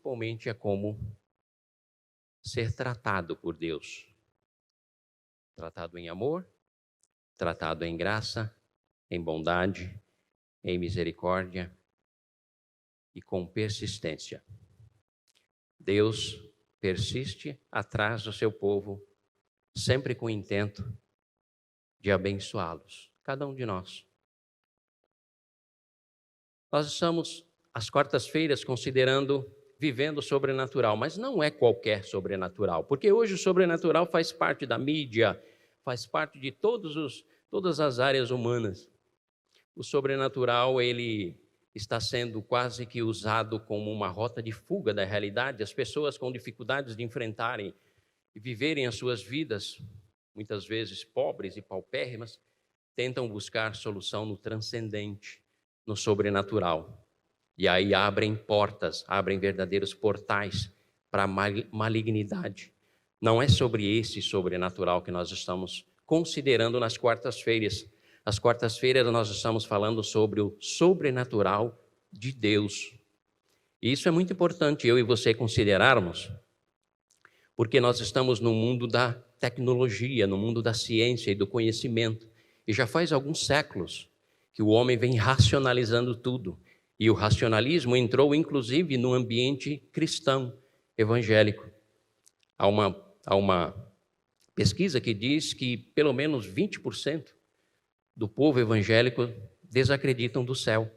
principalmente é como ser tratado por Deus. Tratado em amor, tratado em graça, em bondade, em misericórdia e com persistência. Deus persiste atrás do seu povo, sempre com o intento de abençoá-los, cada um de nós. Nós estamos, às quartas-feiras, vivendo o sobrenatural, mas não é qualquer sobrenatural, porque hoje o sobrenatural faz parte da mídia, faz parte de todas as áreas humanas. O sobrenatural, ele está sendo quase que usado como uma rota de fuga da realidade. As pessoas com dificuldades de enfrentarem e viverem as suas vidas, muitas vezes pobres e paupérrimas, tentam buscar solução no transcendente, no sobrenatural. E aí abrem portas, abrem verdadeiros portais para a malignidade. Não é sobre esse sobrenatural que nós estamos considerando nas quartas-feiras. Às quartas-feiras nós estamos falando sobre o sobrenatural de Deus. E isso é muito importante eu e você considerarmos, porque nós estamos no mundo da tecnologia, no mundo da ciência e do conhecimento. E já faz alguns séculos que o homem vem racionalizando tudo. E o racionalismo entrou, inclusive, no ambiente cristão, evangélico. Há uma pesquisa que diz que pelo menos 20% do povo evangélico desacreditam do céu,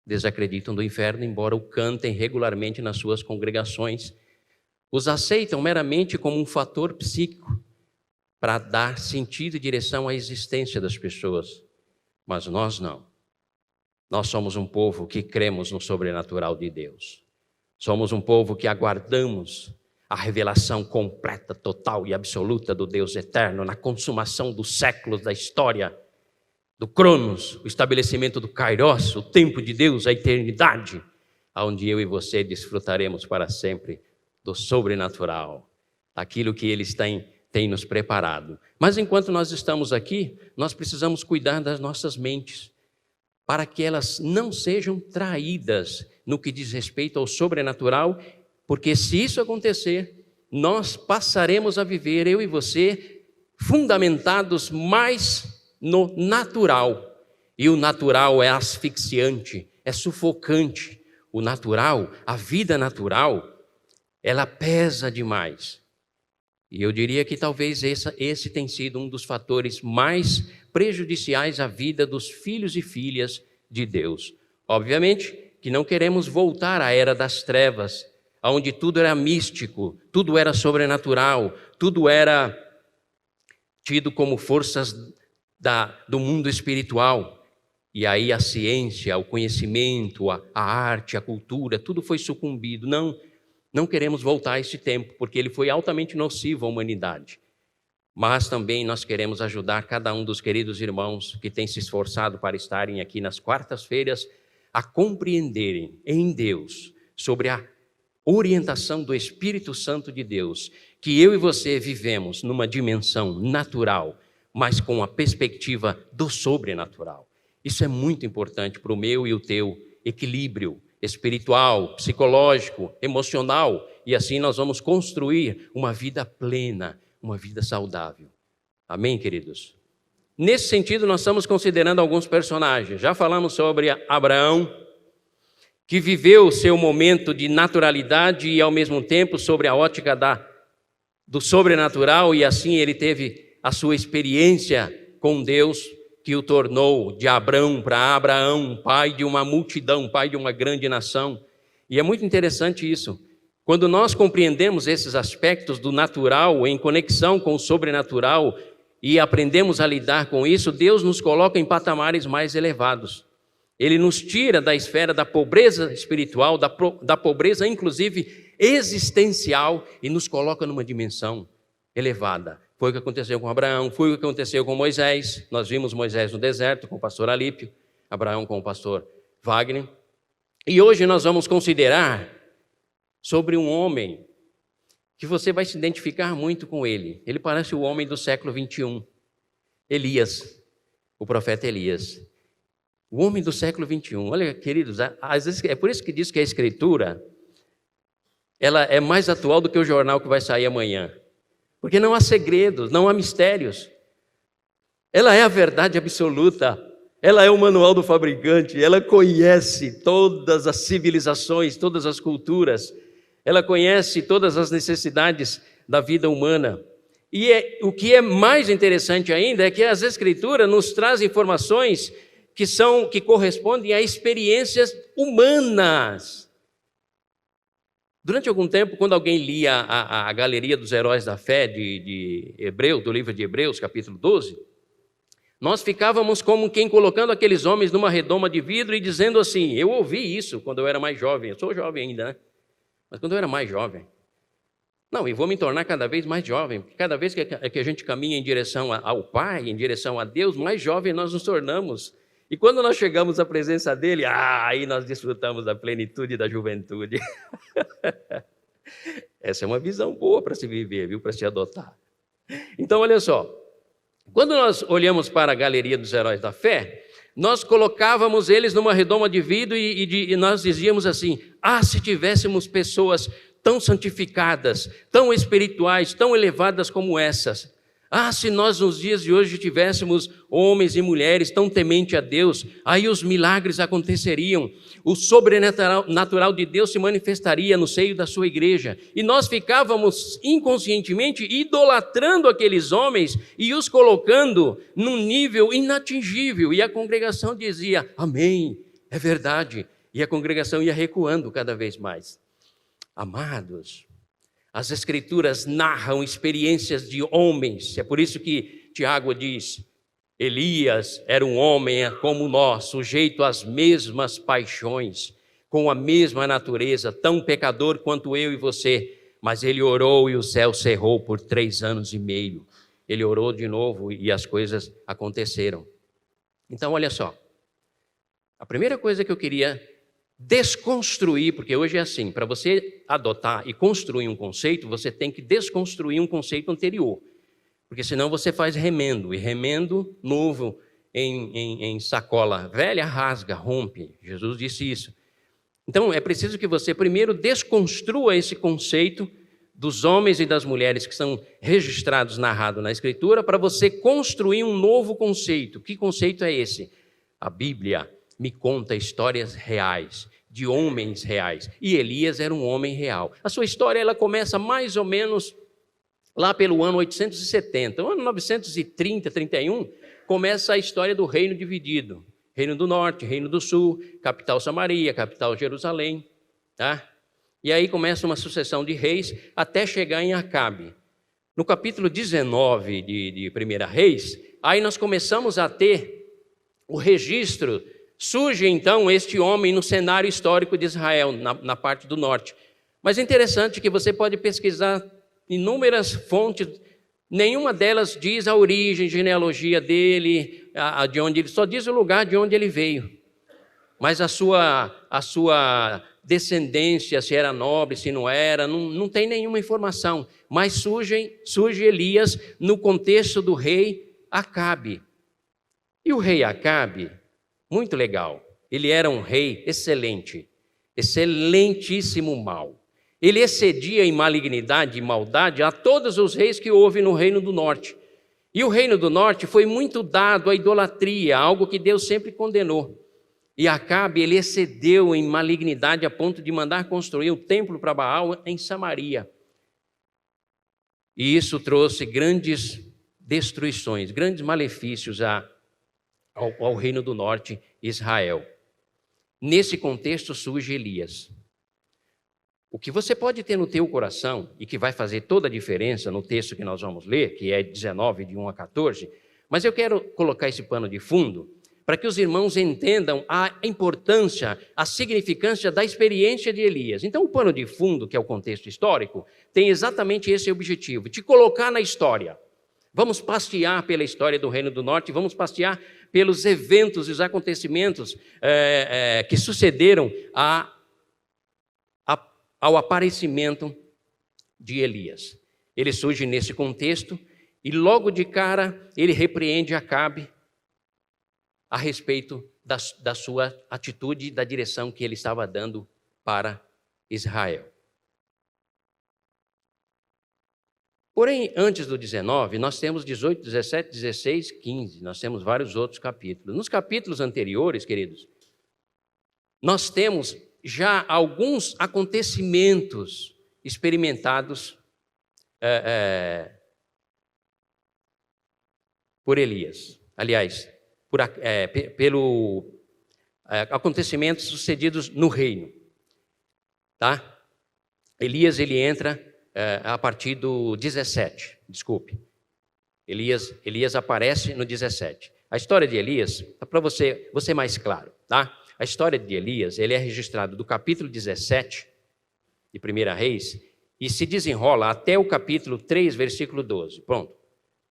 desacreditam do inferno, embora o cantem regularmente nas suas congregações. Os aceitam meramente como um fator psíquico para dar sentido e direção à existência das pessoas. Mas nós não. Nós somos um povo que cremos no sobrenatural de Deus. Somos um povo que aguardamos a revelação completa, total e absoluta do Deus eterno na consumação dos séculos da história, do Cronos, o estabelecimento do Kairos, o tempo de Deus, a eternidade, onde eu e você desfrutaremos para sempre do sobrenatural, aquilo que eles têm nos preparado. Mas enquanto nós estamos aqui, nós precisamos cuidar das nossas mentes, para que elas não sejam traídas no que diz respeito ao sobrenatural, porque se isso acontecer, nós passaremos a viver, eu e você, fundamentados mais no natural. E o natural é asfixiante, é sufocante. O natural, a vida natural, ela pesa demais. E eu diria que talvez esse tenha sido um dos fatores mais prejudiciais à vida dos filhos e filhas de Deus. Obviamente que não queremos voltar à era das trevas, onde tudo era místico, tudo era sobrenatural, tudo era tido como forças do mundo espiritual. E aí a ciência, o conhecimento, a arte, a cultura, tudo foi sucumbido. Não queremos voltar a esse tempo, porque ele foi altamente nocivo à humanidade. Mas também nós queremos ajudar cada um dos queridos irmãos que têm se esforçado para estarem aqui nas quartas-feiras a compreenderem em Deus, sobre a orientação do Espírito Santo de Deus, que eu e você vivemos numa dimensão natural, mas com a perspectiva do sobrenatural. Isso é muito importante para o meu e o teu equilíbrio espiritual, psicológico, emocional, e assim nós vamos construir uma vida plena, uma vida saudável. Amém, queridos? Nesse sentido, nós estamos considerando alguns personagens. Já falamos sobre Abraão, que viveu o seu momento de naturalidade e, ao mesmo tempo, sobre a ótica do sobrenatural, e assim ele teve a sua experiência com Deus, que o tornou de Abrão para Abraão, pai de uma multidão, pai de uma grande nação. E é muito interessante isso. Quando nós compreendemos esses aspectos do natural em conexão com o sobrenatural e aprendemos a lidar com isso, Deus nos coloca em patamares mais elevados. Ele nos tira da esfera da pobreza espiritual, da pobreza inclusive existencial, e nos coloca numa dimensão elevada. Foi o que aconteceu com Abraão, foi o que aconteceu com Moisés. Nós vimos Moisés no deserto com o pastor Alípio, Abraão com o pastor Wagner. E hoje nós vamos considerar sobre um homem que você vai se identificar muito com ele. Ele parece o homem do século 21, Elias, o profeta Elias. O homem do século 21. Olha, queridos, às vezes é por isso que diz que a Escritura ela é mais atual do que o jornal que vai sair amanhã. Porque não há segredos, não há mistérios. Ela é a verdade absoluta. Ela é o manual do fabricante. Ela conhece todas as civilizações, todas as culturas. Ela conhece todas as necessidades da vida humana. E o que é mais interessante ainda é que as Escrituras nos trazem informações que correspondem a experiências humanas. Durante algum tempo, quando alguém lia a Galeria dos Heróis da Fé de Hebreus, do livro de Hebreus, capítulo 12, nós ficávamos como quem colocando aqueles homens numa redoma de vidro e dizendo assim, eu ouvi isso quando eu era mais jovem, eu sou jovem ainda, né? Mas quando eu era mais jovem, não, e vou me tornar cada vez mais jovem, porque cada vez que a gente caminha em direção ao Pai, em direção a Deus, mais jovem nós nos tornamos. E quando nós chegamos à presença dele, aí nós desfrutamos da plenitude da juventude. Essa é uma visão boa para se viver, viu? Para se adotar. Então, olha só. Quando nós olhamos para a Galeria dos Heróis da Fé, nós colocávamos eles numa redoma de vidro e nós dizíamos assim, se tivéssemos pessoas tão santificadas, tão espirituais, tão elevadas como essas. Se nós nos dias de hoje tivéssemos homens e mulheres tão temente a Deus, aí os milagres aconteceriam, o sobrenatural de Deus se manifestaria no seio da sua igreja. E nós ficávamos inconscientemente idolatrando aqueles homens e os colocando num nível inatingível. E a congregação dizia, amém, é verdade. E a congregação ia recuando cada vez mais. Amados, as Escrituras narram experiências de homens. É por isso que Tiago diz, Elias era um homem como nós, sujeito às mesmas paixões, com a mesma natureza, tão pecador quanto eu e você. Mas ele orou e o céu cerrou por 3 anos e meio. Ele orou de novo e as coisas aconteceram. Então, olha só. A primeira coisa que eu queria desconstruir, porque hoje é assim, para você adotar e construir um conceito, você tem que desconstruir um conceito anterior, porque senão você faz remendo, e remendo novo em sacola velha rasga, rompe. Jesus disse isso. Então é preciso que você primeiro desconstrua esse conceito dos homens e das mulheres que são registrados, narrados na Escritura, para você construir um novo conceito. Que conceito é esse? A Bíblia me conta histórias reais, de homens reais. E Elias era um homem real. A sua história ela começa mais ou menos lá pelo ano 870. No ano 930, 31, começa a história do reino dividido. Reino do Norte, Reino do Sul, capital Samaria, capital Jerusalém. Tá? E aí começa uma sucessão de reis até chegar em Acabe. No capítulo 19 de 1 Reis, aí nós começamos a ter o registro. Surge então este homem no cenário histórico de Israel, na parte do norte. Mas é interessante que você pode pesquisar inúmeras fontes, nenhuma delas diz a origem, genealogia dele, de onde ele, só diz o lugar de onde ele veio. Mas a sua descendência, se era nobre, se não era, não tem nenhuma informação. Mas surge Elias no contexto do rei Acabe. E o rei Acabe, muito legal, ele era um rei excelente, excelentíssimo mal. Ele excedia em malignidade e maldade a todos os reis que houve no Reino do Norte. E o Reino do Norte foi muito dado à idolatria, algo que Deus sempre condenou. E Acabe, ele excedeu em malignidade a ponto de mandar construir um templo para Baal em Samaria. E isso trouxe grandes destruições, grandes malefícios ao Reino do Norte, Israel. Nesse contexto surge Elias. O que você pode ter no teu coração e que vai fazer toda a diferença no texto que nós vamos ler, que é 19, de 1 a 14, mas eu quero colocar esse pano de fundo para que os irmãos entendam a importância, a significância da experiência de Elias. Então, o pano de fundo, que é o contexto histórico, tem exatamente esse objetivo, te colocar na história. Vamos passear pela história do Reino do Norte, vamos passear pelos eventos e os acontecimentos que sucederam ao aparecimento de Elias. Ele surge nesse contexto e logo de cara ele repreende Acabe a respeito da sua atitude e da direção que ele estava dando para Israel. Porém, antes do 19, nós temos 18, 17, 16, 15. Nós temos vários outros capítulos. Nos capítulos anteriores, queridos, nós temos já alguns acontecimentos experimentados por Elias. Aliás, pelo acontecimentos sucedidos no reino. Tá? Elias, ele entra a partir do 17, desculpe. Elias aparece no 17. A história de Elias, para você ser mais claro, tá? A história de Elias, ele é registrado do capítulo 17 de 1 Reis e se desenrola até o capítulo 3, versículo 12. Pronto,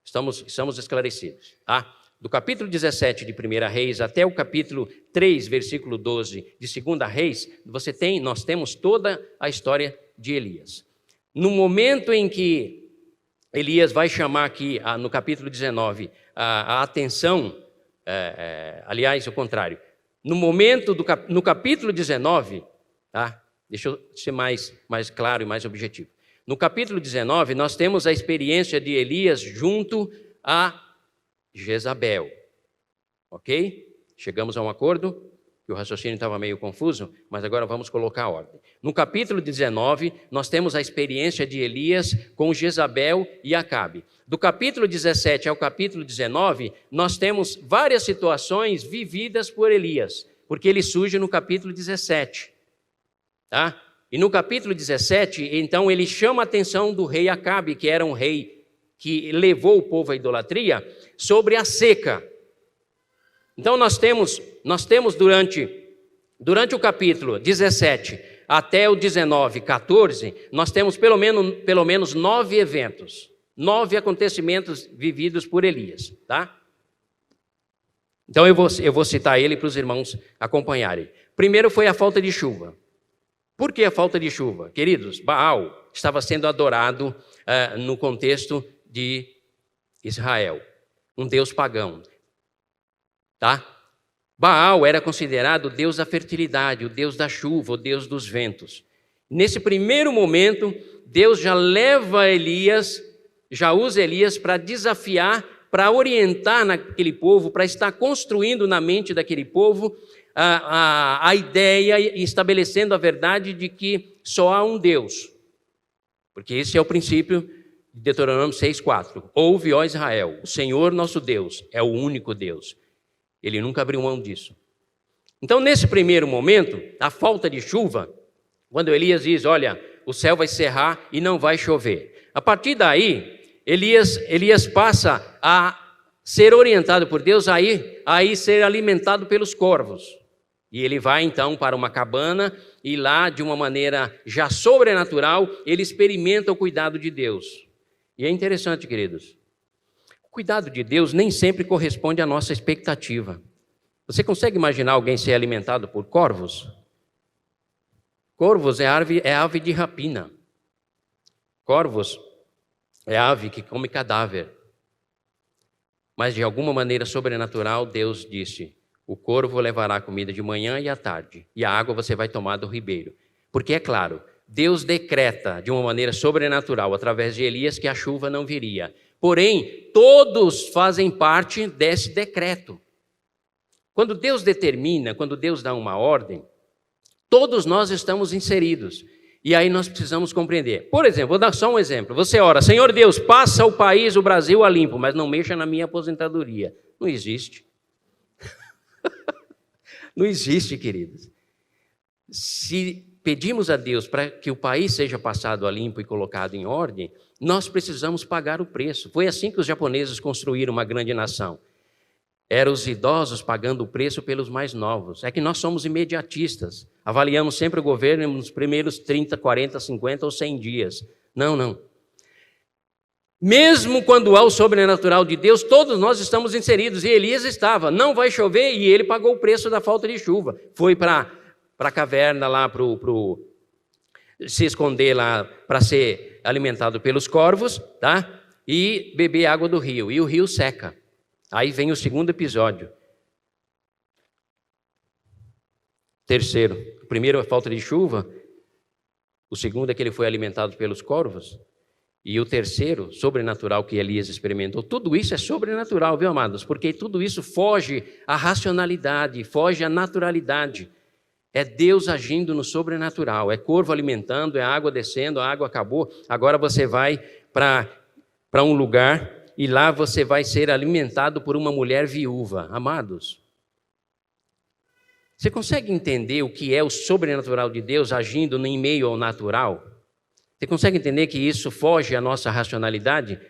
estamos esclarecidos, tá? Do capítulo 17 de 1 Reis até o capítulo 3, versículo 12 de 2 Reis, nós temos toda a história de Elias. No momento em que Elias vai chamar aqui, no capítulo 19, a atenção, aliás, o contrário, no capítulo 19, tá? Deixa eu ser mais claro e mais objetivo. No capítulo 19, nós temos a experiência de Elias junto a Jezabel, ok? Chegamos a um acordo? O raciocínio estava meio confuso, mas agora vamos colocar a ordem. No capítulo 19, nós temos a experiência de Elias com Jezabel e Acabe. Do capítulo 17 ao capítulo 19, nós temos várias situações vividas por Elias, porque ele surge no capítulo 17. Tá? E no capítulo 17, então, ele chama a atenção do rei Acabe, que era um rei que levou o povo à idolatria, sobre a seca. Então, nós temos durante o capítulo 17 até o 19, 14, nós temos pelo menos 9 eventos, 9 acontecimentos vividos por Elias, tá? Então, eu vou citar ele para os irmãos acompanharem. Primeiro foi a falta de chuva. Por que a falta de chuva? Queridos, Baal estava sendo adorado no contexto de Israel, um deus pagão. Tá? Baal era considerado o deus da fertilidade, o deus da chuva, o deus dos ventos. Nesse primeiro momento, Deus já leva Elias, já usa Elias para desafiar, para orientar naquele povo, para estar construindo na mente daquele povo a ideia e estabelecendo a verdade de que só há um Deus. Porque esse é o princípio de Deuteronômio 6,4. Ouve, ó Israel, o Senhor nosso Deus é o único Deus. Ele nunca abriu mão disso. Então, nesse primeiro momento, a falta de chuva, quando Elias diz, olha, o céu vai cerrar e não vai chover. A partir daí, Elias passa a ser orientado por Deus, a ir ser alimentado pelos corvos. E ele vai, então, para uma cabana e lá, de uma maneira já sobrenatural, ele experimenta o cuidado de Deus. E é interessante, queridos, o cuidado de Deus nem sempre corresponde à nossa expectativa. Você consegue imaginar alguém ser alimentado por corvos? Corvos é ave de rapina. Corvos é ave que come cadáver. Mas de alguma maneira sobrenatural, Deus disse, o corvo levará a comida de manhã e à tarde, e a água você vai tomar do ribeiro. Porque é claro, Deus decreta de uma maneira sobrenatural, através de Elias, que a chuva não viria. Porém, todos fazem parte desse decreto. Quando Deus determina, quando Deus dá uma ordem, todos nós estamos inseridos. E aí nós precisamos compreender. Por exemplo, vou dar só um exemplo. Você ora, Senhor Deus, passa o país, o Brasil a limpo, mas não mexa na minha aposentadoria. Não existe. Não existe, queridos. Se pedimos a Deus para que o país seja passado a limpo e colocado em ordem, nós precisamos pagar o preço. Foi assim que os japoneses construíram uma grande nação. Eram os idosos pagando o preço pelos mais novos. É que nós somos imediatistas. Avaliamos sempre o governo nos primeiros 30, 40, 50 ou 100 dias. Não. Mesmo quando há o sobrenatural de Deus, todos nós estamos inseridos. E Elias estava. Não vai chover e ele pagou o preço da falta de chuva. Foi para a caverna lá, se esconder lá para ser alimentado pelos corvos, tá? E beber água do rio. E o rio seca. Aí vem o segundo episódio. Terceiro, o primeiro é a falta de chuva. O segundo é que ele foi alimentado pelos corvos. E o terceiro, sobrenatural, que Elias experimentou. Tudo isso é sobrenatural, viu, amados? Porque tudo isso foge à racionalidade, foge à naturalidade. É Deus agindo no sobrenatural. É corvo alimentando, é água descendo, a água acabou. Agora você vai para um lugar e lá você vai ser alimentado por uma mulher viúva. Amados, você consegue entender o que é o sobrenatural de Deus agindo em meio ao natural? Você consegue entender que isso foge à nossa racionalidade?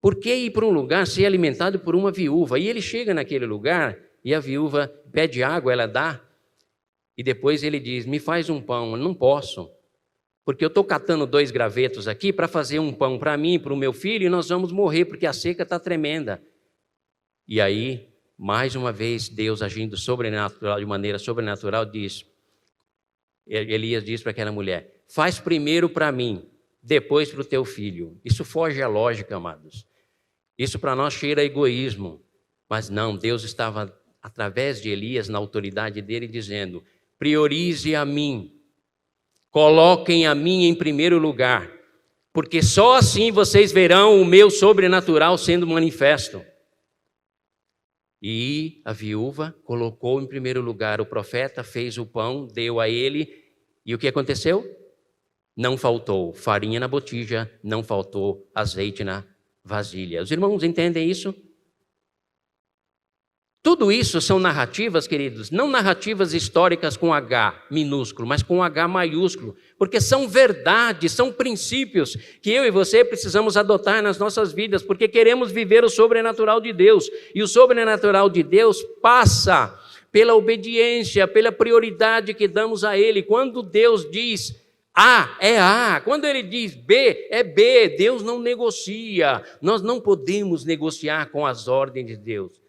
Por que ir para um lugar ser alimentado por uma viúva? E ele chega naquele lugar e a viúva pede água, ela dá. E depois ele diz, me faz um pão. Eu não posso, porque eu estou catando 2 gravetos aqui para fazer um pão para mim, para o meu filho, e nós vamos morrer, porque a seca está tremenda. E aí, mais uma vez, Deus agindo sobrenatural, de maneira sobrenatural, Elias diz para aquela mulher, faz primeiro para mim, depois para o teu filho. Isso foge à lógica, amados. Isso para nós cheira a egoísmo. Mas não, Deus estava, através de Elias, na autoridade dele, dizendo, priorize a mim, coloquem a mim em primeiro lugar, porque só assim vocês verão o meu sobrenatural sendo manifesto. E a viúva colocou em primeiro lugar o profeta, fez o pão, deu a ele, e o que aconteceu? Não faltou farinha na botija, não faltou azeite na vasilha. Os irmãos entendem isso? Tudo isso são narrativas, queridos, não narrativas históricas com H minúsculo, mas com H maiúsculo, porque são verdades, são princípios que eu e você precisamos adotar nas nossas vidas, porque queremos viver o sobrenatural de Deus, e o sobrenatural de Deus passa pela obediência, pela prioridade que damos a Ele. Quando Deus diz A, é A. Quando Ele diz B, é B. Deus não negocia. Nós não podemos negociar com as ordens de Deus.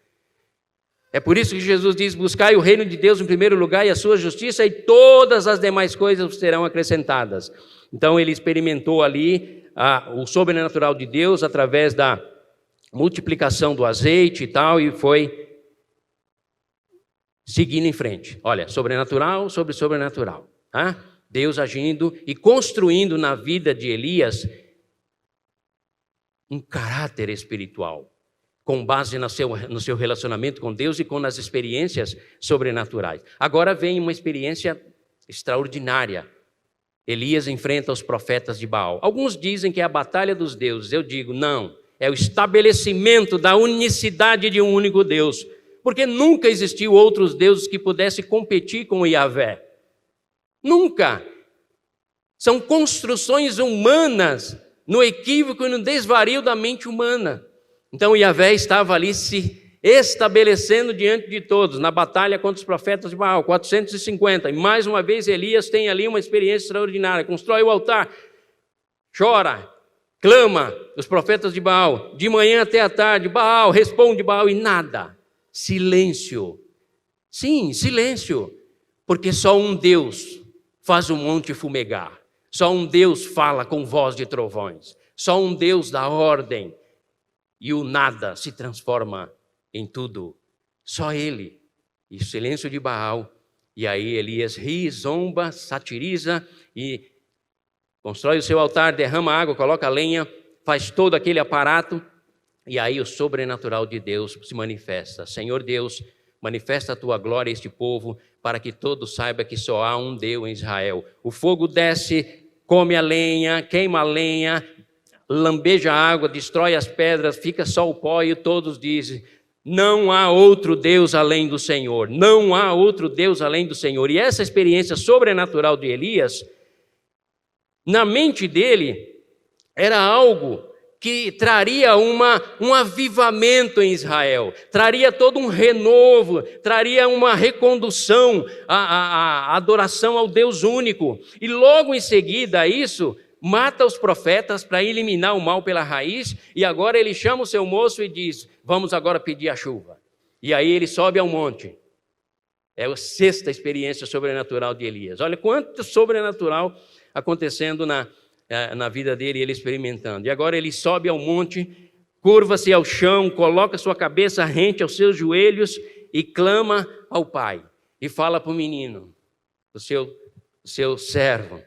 É por isso que Jesus diz, buscai o reino de Deus em primeiro lugar e a sua justiça, e todas as demais coisas serão acrescentadas. Então ele experimentou ali o sobrenatural de Deus através da multiplicação do azeite e tal, e foi seguindo em frente. Olha, sobrenatural sobre sobrenatural. Tá? Deus agindo e construindo na vida de Elias um caráter espiritual, com base no seu relacionamento com Deus e com as experiências sobrenaturais. Agora vem uma experiência extraordinária. Elias enfrenta os profetas de Baal. Alguns dizem que é a batalha dos deuses. Eu digo, não. É o estabelecimento da unicidade de um único Deus. Porque nunca existiu outros deuses que pudessem competir com o Yahvé. Nunca. São construções humanas no equívoco e no desvario da mente humana. Então Yahvé estava ali se estabelecendo diante de todos, na batalha contra os profetas de Baal, 450. E mais uma vez Elias tem ali uma experiência extraordinária, constrói o altar, chora, clama os profetas de Baal, de manhã até a tarde, Baal, responde Baal, e nada, silêncio. Sim, silêncio, porque só um Deus faz o monte fumegar, só um Deus fala com voz de trovões, só um Deus dá ordem, e o nada se transforma em tudo. Só ele. E o silêncio de Baal. E aí Elias ri, zomba, satiriza e constrói o seu altar, derrama água, coloca lenha, faz todo aquele aparato. E aí o sobrenatural de Deus se manifesta. Senhor Deus, manifesta a tua glória a este povo, para que todos saibam que só há um Deus em Israel. O fogo desce, come a lenha, queima a lenha, lambeja a água, destrói as pedras, fica só o pó, e todos dizem, não há outro Deus além do Senhor, não há outro Deus além do Senhor. E essa experiência sobrenatural de Elias, na mente dele, era algo que traria um avivamento em Israel, traria todo um renovo, traria uma recondução, a adoração ao Deus único. E logo em seguida a isso, mata os profetas para eliminar o mal pela raiz, e agora ele chama o seu moço e diz, vamos agora pedir a chuva. E aí ele sobe ao monte. É a sexta experiência sobrenatural de Elias. Olha quanto sobrenatural acontecendo na vida dele, ele experimentando. E agora ele sobe ao monte, curva-se ao chão, coloca sua cabeça rente aos seus joelhos e clama ao pai. E fala para o menino, o seu servo,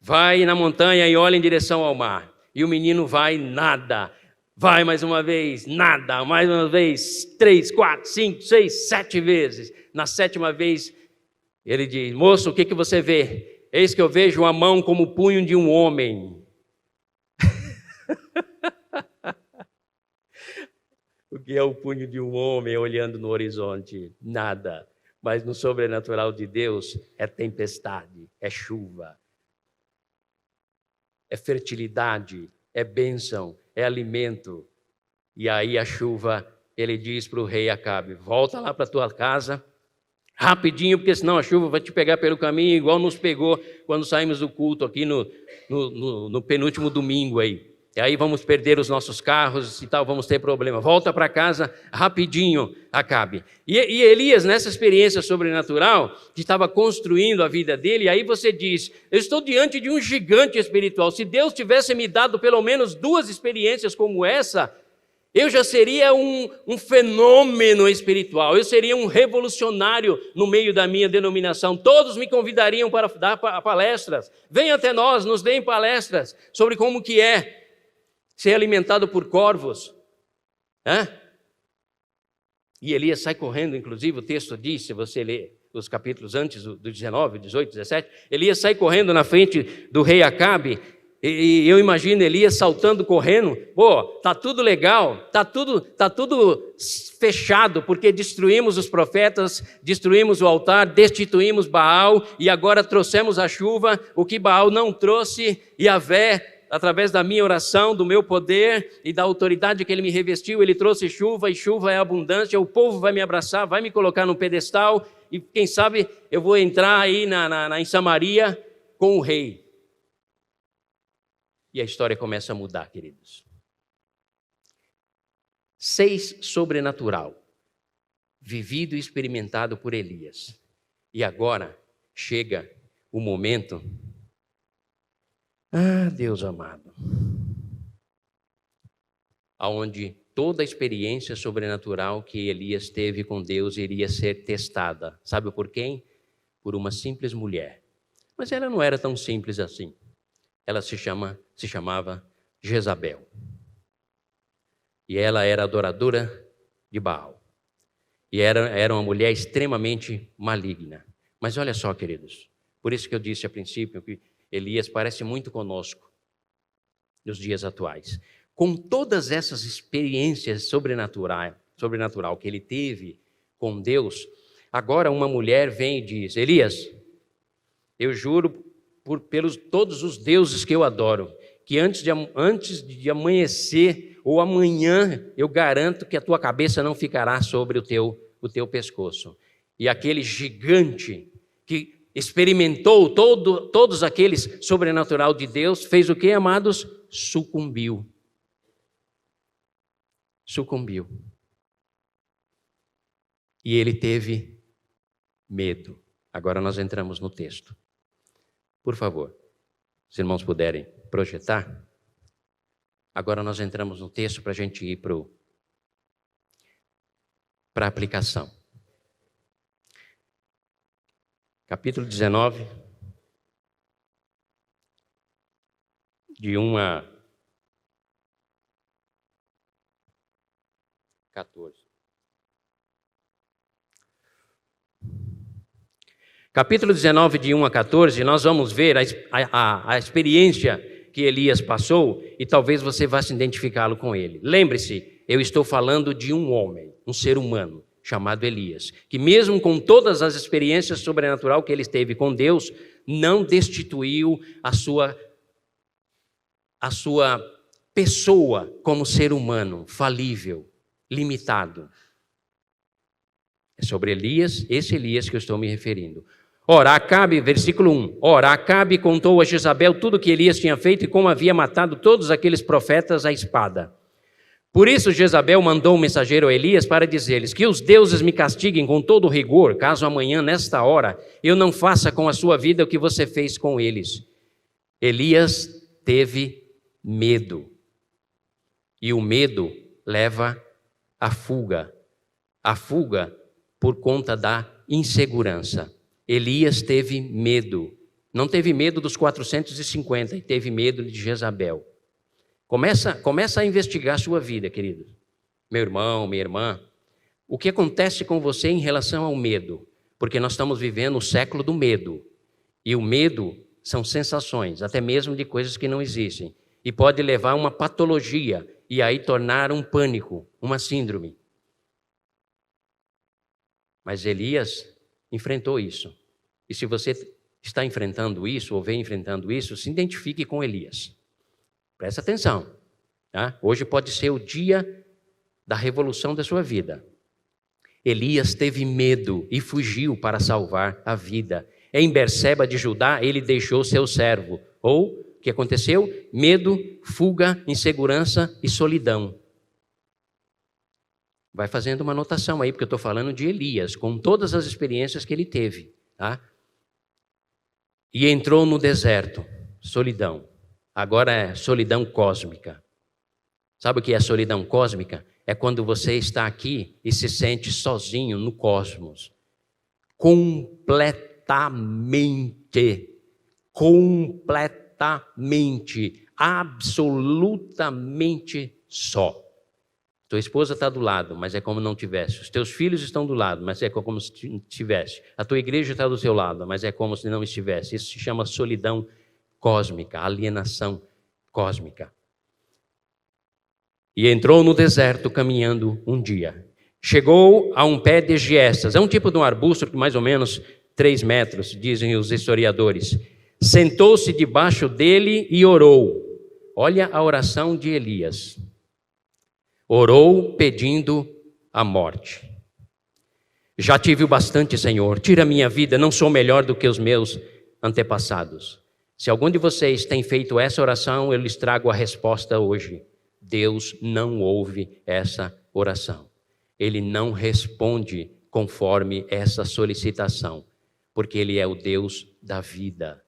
vai na montanha e olha em direção ao mar. E o menino vai, nada. Vai mais uma vez, nada. Mais uma vez, 3, 4, 5, 6, 7 vezes. Na 7ª vez, ele diz: moço, o que você vê? Eis que eu vejo uma mão como o punho de um homem. O que é o punho de um homem olhando no horizonte? Nada. Mas no sobrenatural de Deus é tempestade, é chuva, é fertilidade, é bênção, é alimento. E aí a chuva, ele diz para o rei Acabe: volta lá para a tua casa, rapidinho, porque senão a chuva vai te pegar pelo caminho, igual nos pegou quando saímos do culto aqui no penúltimo domingo aí. E aí vamos perder os nossos carros e tal, vamos ter problema. Volta para casa rapidinho, Acabe. E Elias, nessa experiência sobrenatural, que estava construindo a vida dele, aí você diz: eu estou diante de um gigante espiritual. Se Deus tivesse me dado pelo menos 2 experiências como essa, eu já seria um fenômeno espiritual, eu seria um revolucionário no meio da minha denominação. Todos me convidariam para dar palestras. Venha até nós, nos deem palestras sobre como que é ser alimentado por corvos. E Elias sai correndo, inclusive o texto diz, se você ler os capítulos antes do 19, 18, 17, Elias sai correndo na frente do rei Acabe. E eu imagino Elias saltando, correndo. Pô, tá tudo legal, tá tudo fechado, porque destruímos os profetas, destruímos o altar, destituímos Baal e agora trouxemos a chuva. O que Baal não trouxe, Yahvé, através da minha oração, do meu poder e da autoridade que ele me revestiu, ele trouxe chuva, e chuva é abundância. O povo vai me abraçar, vai me colocar no pedestal, e quem sabe eu vou entrar aí em Samaria com o rei. E a história começa a mudar, queridos. 6 sobrenatural, vivido e experimentado por Elias. E agora chega o momento. Deus amado, aonde toda a experiência sobrenatural que Elias teve com Deus iria ser testada. Sabe por quem? Por uma simples mulher. Mas ela não era tão simples assim. Ela se chamava Jezabel. E ela era adoradora de Baal. E era uma mulher extremamente maligna. Mas olha só, queridos, por isso que eu disse a princípio que Elias parece muito conosco nos dias atuais. Com todas essas experiências sobrenatural que ele teve com Deus, agora uma mulher vem e diz: Elias, eu juro pelos todos os deuses que eu adoro, que antes de amanhecer ou amanhã, eu garanto que a tua cabeça não ficará sobre o teu pescoço. E aquele gigante que experimentou todos aqueles sobrenatural de Deus, fez o que, amados? Sucumbiu. E ele teve medo. Agora nós entramos no texto. Por favor, se irmãos puderem projetar. Agora nós entramos no texto para a gente ir para a aplicação. Capítulo 19, de 1 a 14. Capítulo 19, de 1 a 14, nós vamos ver a experiência que Elias passou e talvez você vá se identificá-lo com ele. Lembre-se, eu estou falando de um homem, um ser humano, chamado Elias, que mesmo com todas as experiências sobrenaturais que ele teve com Deus, não destituiu a sua pessoa como ser humano, falível, limitado. É sobre Elias, esse Elias que eu estou me referindo. Ora, Acabe, versículo 1. Ora, Acabe contou a Jezabel tudo o que Elias tinha feito e como havia matado todos aqueles profetas à espada. Por isso Jezabel mandou um mensageiro a Elias para dizer-lhes: que os deuses me castiguem com todo rigor, caso amanhã, nesta hora, eu não faça com a sua vida o que você fez com eles. Elias teve medo. E o medo leva à fuga. A fuga por conta da insegurança. Elias teve medo. Não teve medo dos 450, e teve medo de Jezabel. Começa a investigar a sua vida, querido. Meu irmão, minha irmã. O que acontece com você em relação ao medo? Porque nós estamos vivendo o século do medo. E o medo são sensações, até mesmo de coisas que não existem. E pode levar a uma patologia e aí tornar um pânico, uma síndrome. Mas Elias enfrentou isso. E se você está enfrentando isso ou vem enfrentando isso, se identifique com Elias. Presta atenção. Tá? Hoje pode ser o dia da revolução da sua vida. Elias teve medo e fugiu para salvar a vida. Em Berseba de Judá, ele deixou seu servo. Ou, o que aconteceu? Medo, fuga, insegurança e solidão. Vai fazendo uma anotação aí, porque eu estou falando de Elias, com todas as experiências que ele teve. Tá? E entrou no deserto, solidão. Agora é solidão cósmica. Sabe o que é solidão cósmica? É quando você está aqui e se sente sozinho no cosmos. Completamente, absolutamente só. Tua esposa está do lado, mas é como não tivesse. Os teus filhos estão do lado, mas é como se tivesse. A tua igreja está do seu lado, mas é como se não estivesse. Isso se chama solidão cósmica, alienação cósmica. E entrou no deserto caminhando um dia. Chegou a um pé de giestas. É um tipo de um arbusto de mais ou menos 3 metros, dizem os historiadores. Sentou-se debaixo dele e orou. Olha a oração de Elias. Orou pedindo a morte. Já tive o bastante, Senhor. Tira a minha vida, não sou melhor do que os meus antepassados. Se algum de vocês tem feito essa oração, eu lhes trago a resposta hoje. Deus não ouve essa oração. Ele não responde conforme essa solicitação, porque Ele é o Deus da vida.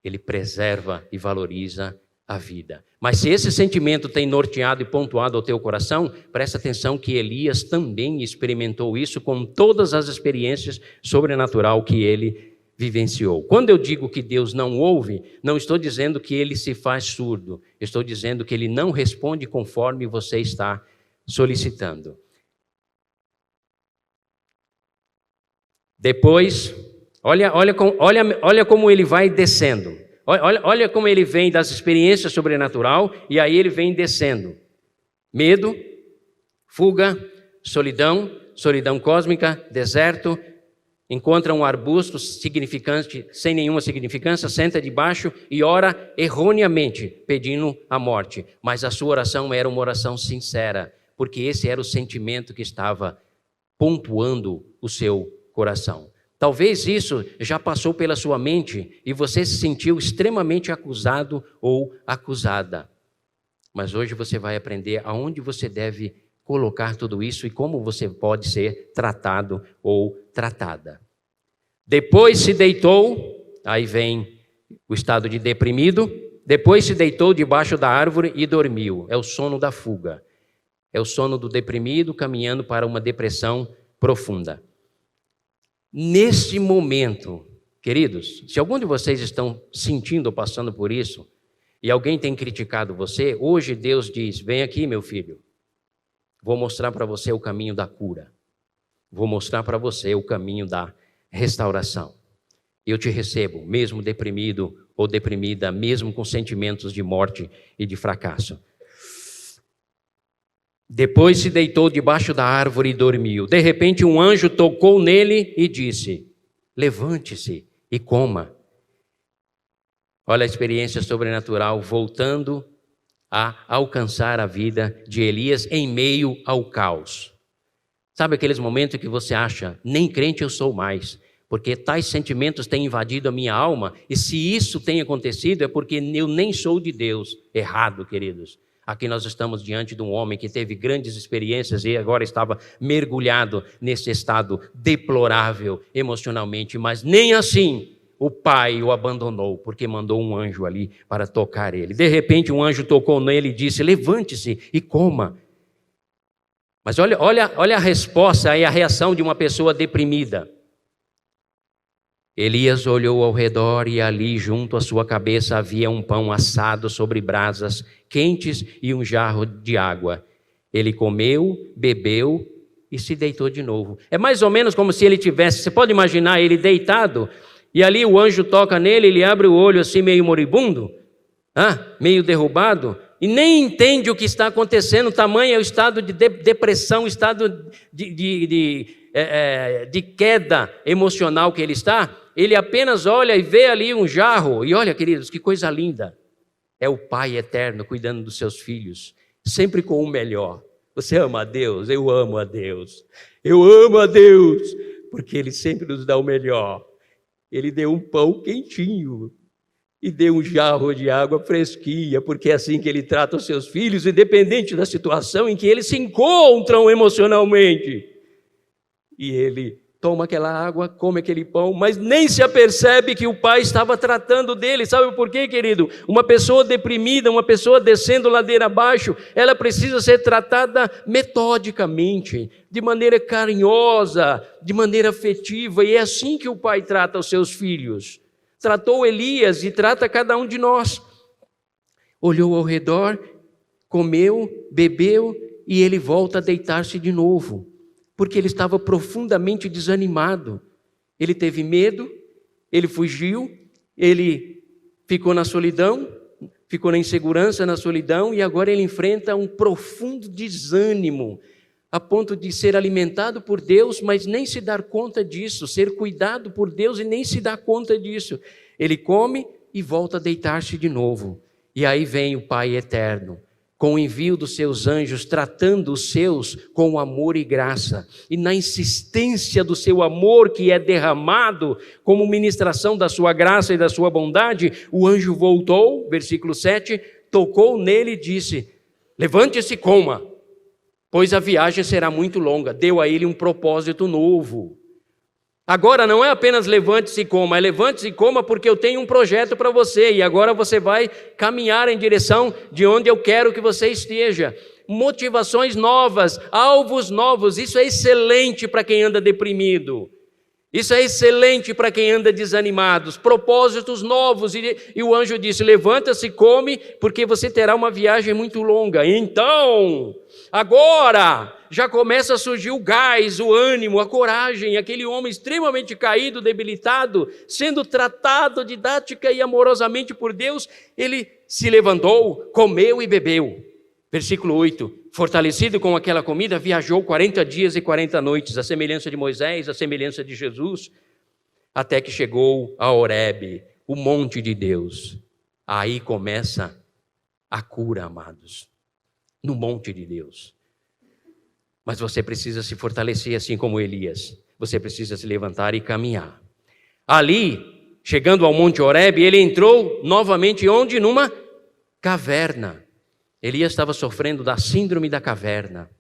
Ele preserva e valoriza a vida. Mas se esse sentimento tem norteado e pontuado o teu coração, presta atenção que Elias também experimentou isso com todas as experiências sobrenaturais que ele vivenciou. Quando eu digo que Deus não ouve, não estou dizendo que ele se faz surdo. Estou dizendo que ele não responde conforme você está solicitando. Depois, olha como ele vai descendo. Olha como ele vem das experiências sobrenaturais e aí ele vem descendo. Medo, fuga, solidão cósmica, deserto. Encontra um arbusto significante, sem nenhuma significância, senta debaixo e ora erroneamente, pedindo a morte. Mas a sua oração era uma oração sincera, porque esse era o sentimento que estava pontuando o seu coração. Talvez isso já passou pela sua mente e você se sentiu extremamente acusado ou acusada. Mas hoje você vai aprender aonde você deve colocar tudo isso e como você pode ser tratado ou tratada. Depois se deitou, aí vem o estado de deprimido, depois se deitou debaixo da árvore e dormiu. É o sono da fuga. É o sono do deprimido caminhando para uma depressão profunda. Nesse momento, queridos, se algum de vocês estão sentindo ou passando por isso, e alguém tem criticado você, hoje Deus diz, vem aqui meu filho, vou mostrar para você o caminho da cura, vou mostrar para você o caminho da restauração. Eu te recebo, mesmo deprimido ou deprimida, mesmo com sentimentos de morte e de fracasso. Depois se deitou debaixo da árvore e dormiu. De repente um anjo tocou nele e disse, levante-se e coma. Olha a experiência sobrenatural voltando a alcançar a vida de Elias em meio ao caos. Sabe aqueles momentos que você acha, nem crente eu sou mais, porque tais sentimentos têm invadido a minha alma, e se isso tem acontecido é porque eu nem sou de Deus. Errado, queridos. Aqui nós estamos diante de um homem que teve grandes experiências e agora estava mergulhado nesse estado deplorável emocionalmente, mas nem assim o pai o abandonou, porque mandou um anjo ali para tocar ele. De repente um anjo tocou nele e disse, levante-se e coma. Mas olha a resposta e a reação de uma pessoa deprimida. Elias olhou ao redor e ali, junto à sua cabeça, havia um pão assado sobre brasas quentes e um jarro de água. Ele comeu, bebeu e se deitou de novo. É mais ou menos como se ele tivesse, você pode imaginar ele deitado, e ali o anjo toca nele, ele abre o olho assim meio moribundo, meio derrubado, e nem entende o que está acontecendo, tamanho é o estado de depressão, estado de queda emocional que ele está. Ele apenas olha e vê ali um jarro, e olha, queridos, que coisa linda, é o Pai eterno cuidando dos seus filhos, sempre com o melhor. Você ama a Deus? Eu amo a Deus, porque Ele sempre nos dá o melhor. Ele deu um pão quentinho e deu um jarro de água fresquinha, porque é assim que Ele trata os seus filhos, independente da situação em que eles se encontram emocionalmente. E Ele toma aquela água, come aquele pão, mas nem se apercebe que o Pai estava tratando dele. Sabe por quê, querido? Uma pessoa deprimida, uma pessoa descendo ladeira abaixo, ela precisa ser tratada metodicamente, de maneira carinhosa, de maneira afetiva, e é assim que o Pai trata os seus filhos. Tratou Elias e trata cada um de nós. Olhou ao redor, comeu, bebeu, e ele volta a deitar-se de novo, porque ele estava profundamente desanimado. Ele teve medo, ele fugiu, ele ficou na solidão, ficou na insegurança, na solidão, e agora ele enfrenta um profundo desânimo, a ponto de ser alimentado por Deus, mas nem se dar conta disso, ser cuidado por Deus e nem se dar conta disso. Ele come e volta a deitar-se de novo. E aí vem o Pai eterno, com o envio dos seus anjos, tratando os seus com amor e graça. E na insistência do seu amor que é derramado, como ministração da sua graça e da sua bondade, o anjo voltou, versículo 7, tocou nele e disse: levante-se e coma, pois a viagem será muito longa. Deu a ele um propósito novo. Agora não é apenas levante-se e coma, é levante-se e coma porque eu tenho um projeto para você, e agora você vai caminhar em direção de onde eu quero que você esteja. Motivações novas, alvos novos, isso é excelente para quem anda deprimido. Isso é excelente para quem anda desanimado, propósitos novos. E o anjo disse: levanta-se e come, porque você terá uma viagem muito longa. Então, agora, já começa a surgir o gás, o ânimo, a coragem. Aquele homem extremamente caído, debilitado, sendo tratado didática e amorosamente por Deus, ele se levantou, comeu e bebeu. Versículo 8, fortalecido com aquela comida, viajou 40 dias e 40 noites, a semelhança de Moisés, a semelhança de Jesus, até que chegou a Horebe, o monte de Deus. Aí começa a cura, amados, no monte de Deus. Mas você precisa se fortalecer assim como Elias, você precisa se levantar e caminhar. Ali, chegando ao monte Horebe, ele entrou novamente onde? Numa caverna. Elias estava sofrendo da síndrome da caverna,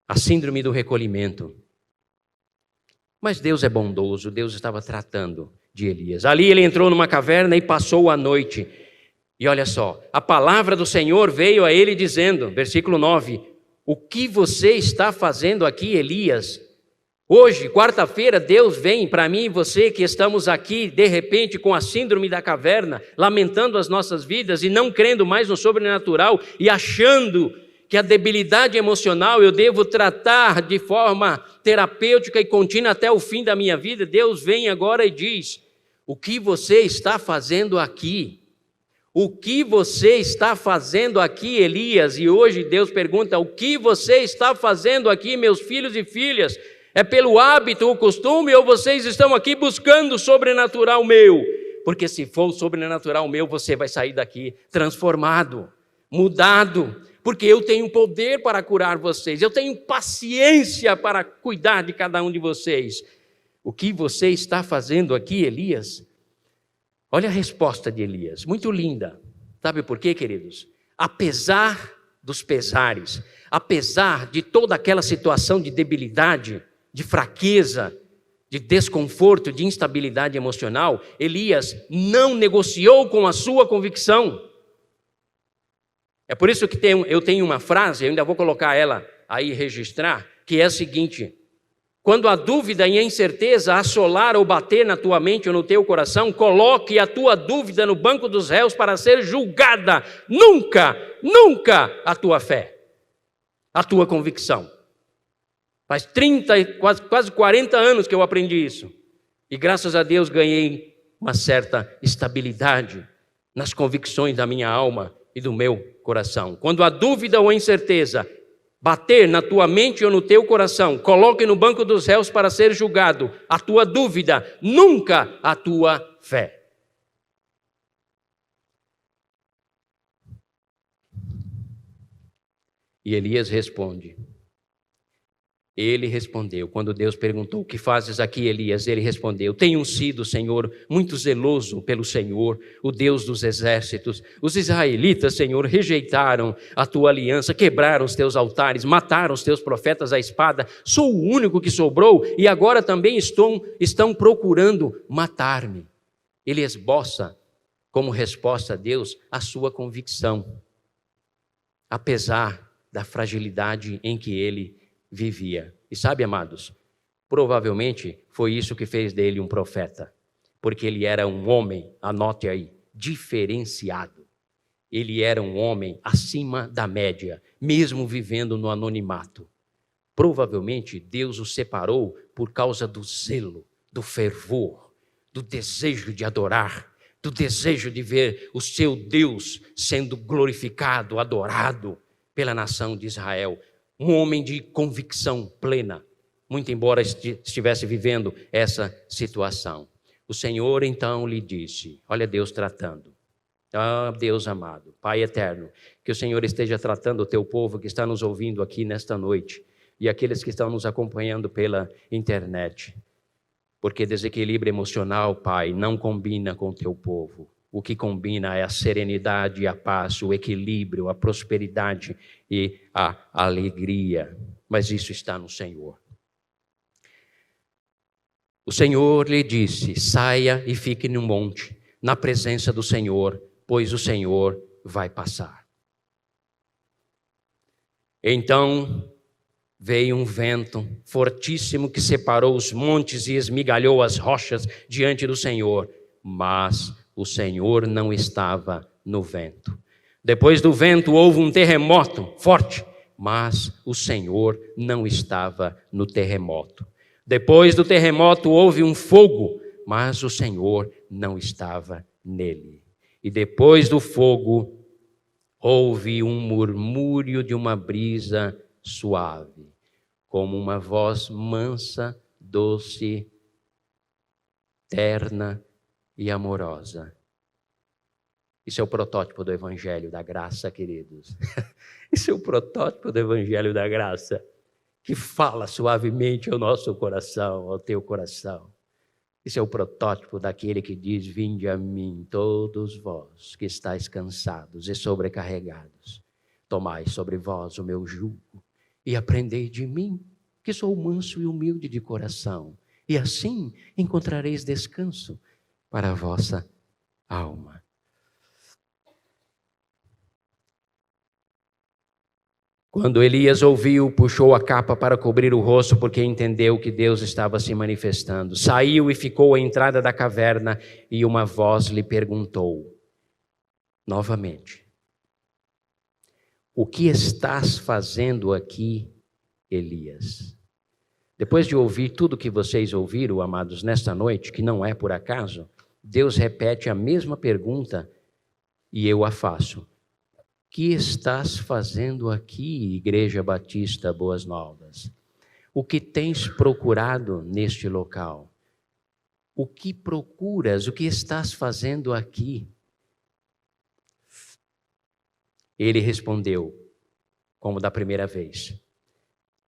a síndrome do recolhimento. Mas Deus é bondoso, Deus estava tratando de Elias. Ali ele entrou numa caverna e passou a noite. E olha só, a palavra do Senhor veio a ele dizendo, versículo 9, o que você está fazendo aqui, Elias? Hoje, quarta-feira, Deus vem para mim e você que estamos aqui, de repente, com a síndrome da caverna, lamentando as nossas vidas e não crendo mais no sobrenatural e achando que a debilidade emocional eu devo tratar de forma terapêutica e contínua até o fim da minha vida. Deus vem agora e diz, o que você está fazendo aqui? O que você está fazendo aqui, Elias? E hoje Deus pergunta, o que você está fazendo aqui, meus filhos e filhas? É pelo hábito, o costume, ou vocês estão aqui buscando o sobrenatural meu? Porque se for o sobrenatural meu, você vai sair daqui transformado, mudado, porque eu tenho poder para curar vocês, eu tenho paciência para cuidar de cada um de vocês. O que você está fazendo aqui, Elias? Olha a resposta de Elias, muito linda. Sabe por quê, queridos? Apesar dos pesares, apesar de toda aquela situação de debilidade, de fraqueza, de desconforto, de instabilidade emocional, Elias não negociou com a sua convicção. É por isso que eu tenho uma frase, eu ainda vou colocar ela aí registrar, que é a seguinte: Quando a dúvida e a incerteza assolar ou bater na tua mente ou no teu coração, coloque a tua dúvida no banco dos réus para ser julgada. Nunca, nunca a tua fé, a tua convicção. Faz 30, quase 40 anos que eu aprendi isso. E graças a Deus ganhei uma certa estabilidade nas convicções da minha alma e do meu coração. Quando a dúvida ou a incerteza bater na tua mente ou no teu coração, coloque no banco dos réus para ser julgado a tua dúvida, nunca a tua fé. E Elias responde. Ele respondeu, quando Deus perguntou, o que fazes aqui, Elias? Ele respondeu, tenho sido, Senhor, muito zeloso pelo Senhor, o Deus dos exércitos. Os israelitas, Senhor, rejeitaram a tua aliança, quebraram os teus altares, mataram os teus profetas à espada. Sou o único que sobrou e agora também estão procurando matar-me. Ele esboça, como resposta a Deus, a sua convicção, apesar da fragilidade em que ele vivia. E sabe, amados, provavelmente foi isso que fez dele um profeta, porque ele era um homem, anote aí, diferenciado. Ele era um homem acima da média, mesmo vivendo no anonimato. Provavelmente Deus o separou por causa do zelo, do fervor, do desejo de adorar, do desejo de ver o seu Deus sendo glorificado, adorado pela nação de Israel. Um homem de convicção plena, muito embora estivesse vivendo essa situação. O Senhor então lhe disse, olha Deus tratando. Ah, Deus amado, Pai eterno, que o Senhor esteja tratando o teu povo que está nos ouvindo aqui nesta noite e aqueles que estão nos acompanhando pela internet. Porque desequilíbrio emocional, Pai, não combina com o teu povo. O que combina é a serenidade, a paz, o equilíbrio, a prosperidade e a alegria. Mas isso está no Senhor. O Senhor lhe disse, saia e fique no monte, na presença do Senhor, pois o Senhor vai passar. Então veio um vento fortíssimo que separou os montes e esmigalhou as rochas diante do Senhor, mas o Senhor não estava no vento. Depois do vento houve um terremoto forte, mas o Senhor não estava no terremoto. Depois do terremoto houve um fogo, mas o Senhor não estava nele. E depois do fogo houve um murmúrio de uma brisa suave, como uma voz mansa, doce, terna e amorosa. Isso é o protótipo do Evangelho da Graça, queridos. Isso é o protótipo do Evangelho da Graça, que fala suavemente ao nosso coração, ao teu coração. Isso é o protótipo daquele que diz, vinde a mim, todos vós que estáis cansados e sobrecarregados. Tomai sobre vós o meu jugo e aprendei de mim, que sou manso e humilde de coração. E assim encontrareis descanso para a vossa alma. Quando Elias ouviu, puxou a capa para cobrir o rosto, porque entendeu que Deus estava se manifestando. Saiu e ficou à entrada da caverna, e uma voz lhe perguntou, novamente, o que estás fazendo aqui, Elias? Depois de ouvir tudo que vocês ouviram, amados, nesta noite, que não é por acaso, Deus repete a mesma pergunta e eu a faço. O que estás fazendo aqui, Igreja Batista Boas Novas? O que tens procurado neste local? O que procuras? O que estás fazendo aqui? Ele respondeu, como da primeira vez,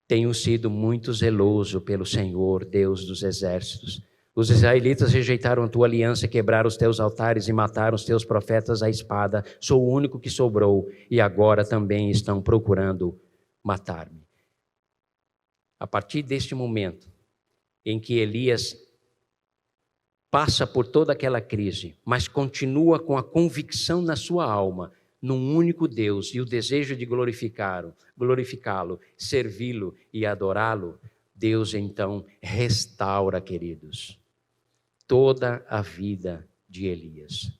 tenho sido muito zeloso pelo Senhor, Deus dos exércitos. Os israelitas rejeitaram a tua aliança, quebraram os teus altares e mataram os teus profetas à espada. Sou o único que sobrou e agora também estão procurando matar-me. A partir deste momento em que Elias passa por toda aquela crise, mas continua com a convicção na sua alma, num único Deus e o desejo de glorificá-lo, servi-lo e adorá-lo, Deus então restaura, queridos, toda a vida de Elias,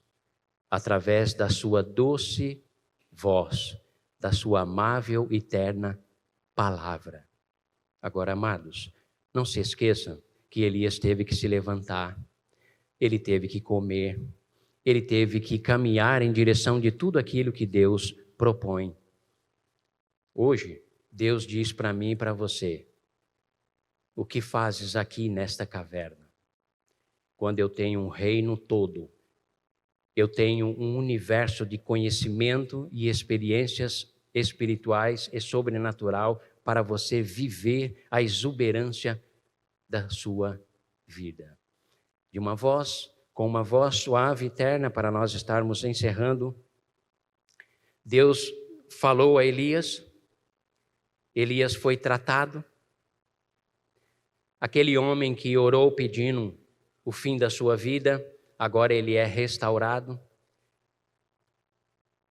através da sua doce voz, da sua amável e terna palavra. Agora, amados, não se esqueçam que Elias teve que se levantar, ele teve que comer, ele teve que caminhar em direção de tudo aquilo que Deus propõe. Hoje, Deus diz para mim e para você: o que fazes aqui nesta caverna? Quando eu tenho um reino todo, eu tenho um universo de conhecimento e experiências espirituais e sobrenatural para você viver a exuberância da sua vida. Com uma voz suave e terna, para nós estarmos encerrando, Deus falou a Elias. Elias foi tratado. Aquele homem que orou pedindo o fim da sua vida, agora ele é restaurado.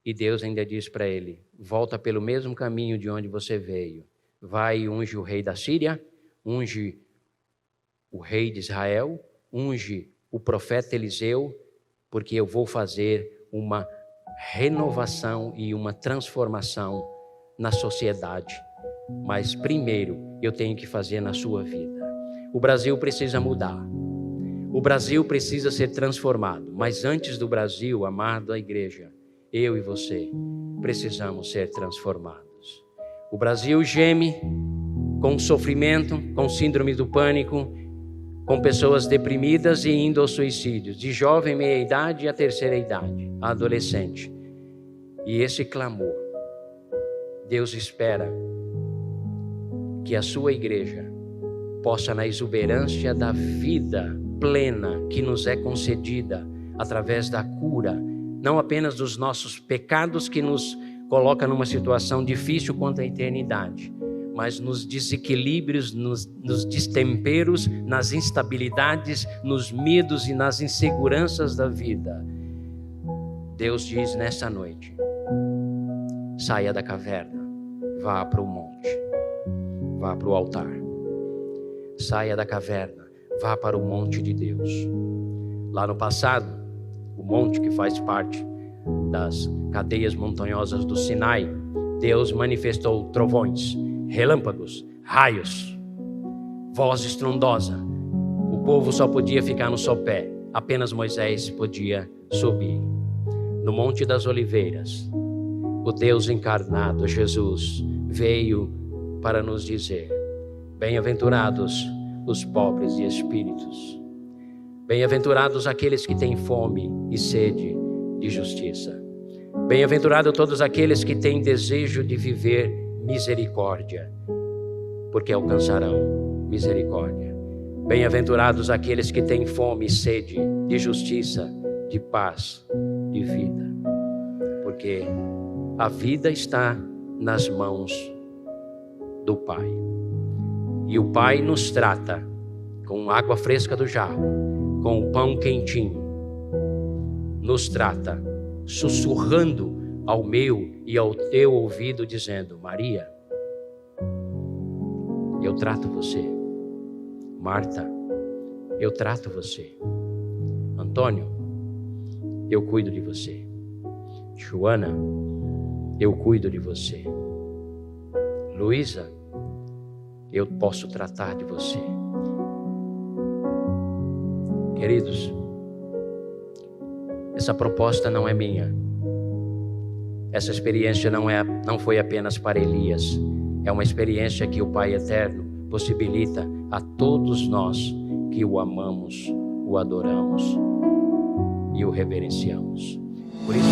E Deus ainda diz para ele: volta pelo mesmo caminho de onde você veio. Vai e unge o rei da Síria, unge o rei de Israel, unge o profeta Eliseu, porque eu vou fazer uma renovação e uma transformação na sociedade. Mas primeiro eu tenho que fazer na sua vida. O Brasil precisa mudar. O Brasil precisa ser transformado. Mas antes do Brasil, amada igreja, eu e você precisamos ser transformados. O Brasil geme com sofrimento, com síndrome do pânico, com pessoas deprimidas e indo aos suicídios, de jovem, meia-idade à terceira idade, a adolescente. E esse clamor, Deus espera que a sua igreja possa, na exuberância da vida plena que nos é concedida através da cura, não apenas dos nossos pecados que nos coloca numa situação difícil quanto à eternidade, mas nos desequilíbrios, nos destemperos, nas instabilidades, nos medos e nas inseguranças da vida. Deus diz nessa noite: saia da caverna, vá para o monte, vá para o altar. Saia da caverna, vá para o monte de Deus. Lá no passado, o monte que faz parte das cadeias montanhosas do Sinai, Deus manifestou trovões, relâmpagos, raios, voz estrondosa. O povo só podia ficar no sopé, apenas Moisés podia subir. No Monte das Oliveiras, o Deus encarnado, Jesus, veio para nos dizer: bem-aventurados os pobres de espíritos, bem-aventurados aqueles que têm fome e sede de justiça, bem-aventurados todos aqueles que têm desejo de viver misericórdia, porque alcançarão misericórdia. Bem-aventurados aqueles que têm fome e sede de justiça, de paz, de vida, porque a vida está nas mãos do Pai. E o Pai nos trata com água fresca do jarro, com o pão quentinho. Nos trata sussurrando ao meu e ao teu ouvido, dizendo: Maria, eu trato você. Marta, eu trato você. Antônio, eu cuido de você. Joana, eu cuido de você. Luísa, eu posso tratar de você. Queridos, essa proposta não é minha. Essa experiência não foi apenas para Elias. É uma experiência que o Pai Eterno possibilita a todos nós que o amamos, o adoramos e o reverenciamos. Por isso,